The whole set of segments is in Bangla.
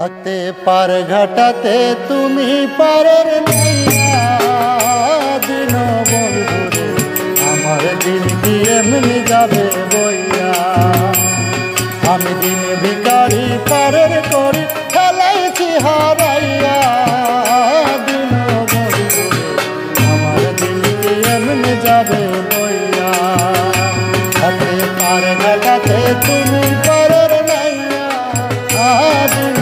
হাতে পার ঘাটাতে তুমি পারের নাইয়া দিন বন্ধুরে আমার দিন কি এমনি যাবে বইয়া। আমি দিন ভিখারি পারের করি খেলাইছি হারাইয়া দিন বন্ধুরে আমার দিন কি এমনি যাবে বইয়া। হাতে পার ঘাটাতে তুমি পারের নাইয়া দিন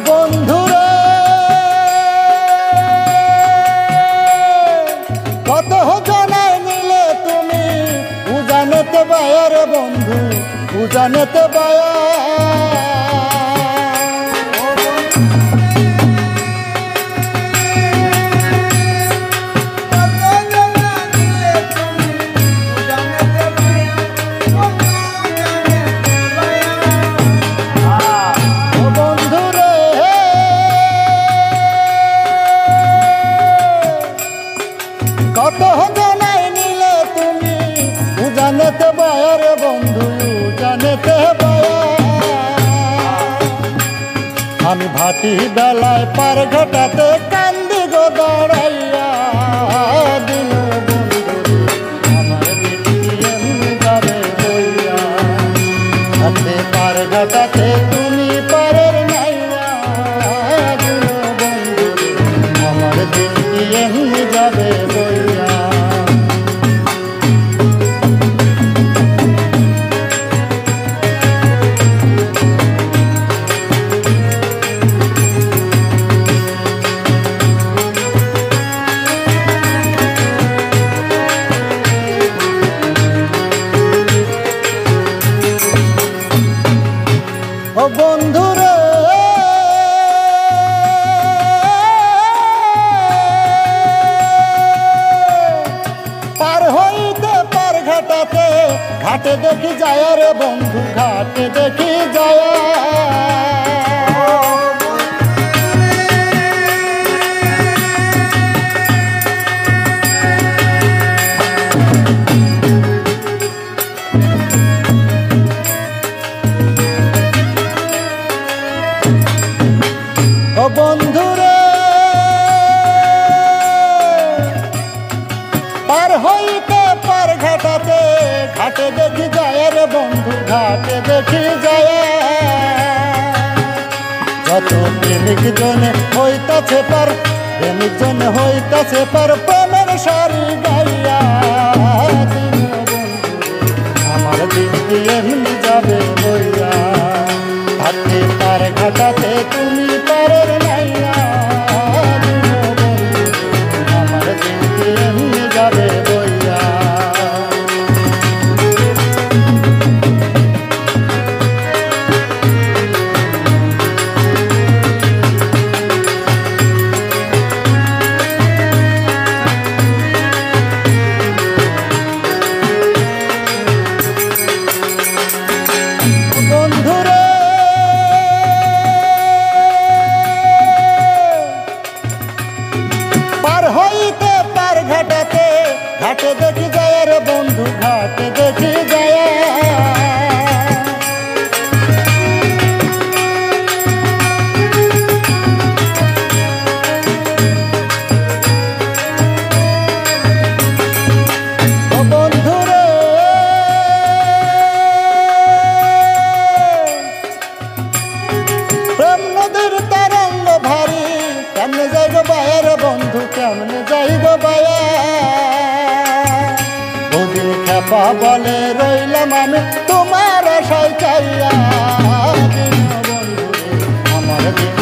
বন্ধুরে কত জানাই নিলে তুমি উজানেতে বায়ার বন্ধু উজানেতে বায়া। কত জানাই নিলে তুমি উজানেতে বায়ার বন্ধু উজানেতে বায়া। আমি ভাটি বেলায় পার ঘাটাতে কান্দি গো দাঁড়াইয়া দিন বন্ধু আমার দিন এমনি যাবে বইয়া। হাতে পার ঘাটাতে তুমি পারের নাইয়া দিন বন্ধু আমার দিন এমনি যাবে বইয়া। ও বন্ধুরে পার হইতে পার ঘাটাতে ঘাটে দেখি যায় রে বন্ধু ঘাটে দেখি যায়। ও বন্ধুরে পার হইতে পার ঘাটাতে ঘাটে দেখি যায় রে বন্ধু ঘাটে দেখি যায়। যত প্রেমিক জনে হইতাছে পার প্রেমিক জনে হইতাছে পার প্রেমের সারি গাইয়া দিন বন্ধু আমার দিন কি এমনি যাবে বইয়া। হাতে পার ঘাটাতে তুমি পারের নাইয়া দিন বন্ধু আমার দিন কি এমনি যাবে বইয়া। বন্ধুরে পার হইতে পার ঘাটাতে ঘাটে দেখি যায় রে বন্ধু ঘাটে দেখি যায়। ও বন্ধুরে প্রেম নদীর তরঙ্গ ভারী কেমনে যাইব বায়ার বন্ধু কেমনে যাইব বায়া। ওদের খেপা বলে রইলাম আমি তোমার আশায় চাইয়া দিন বন্ধুরে আমার দিন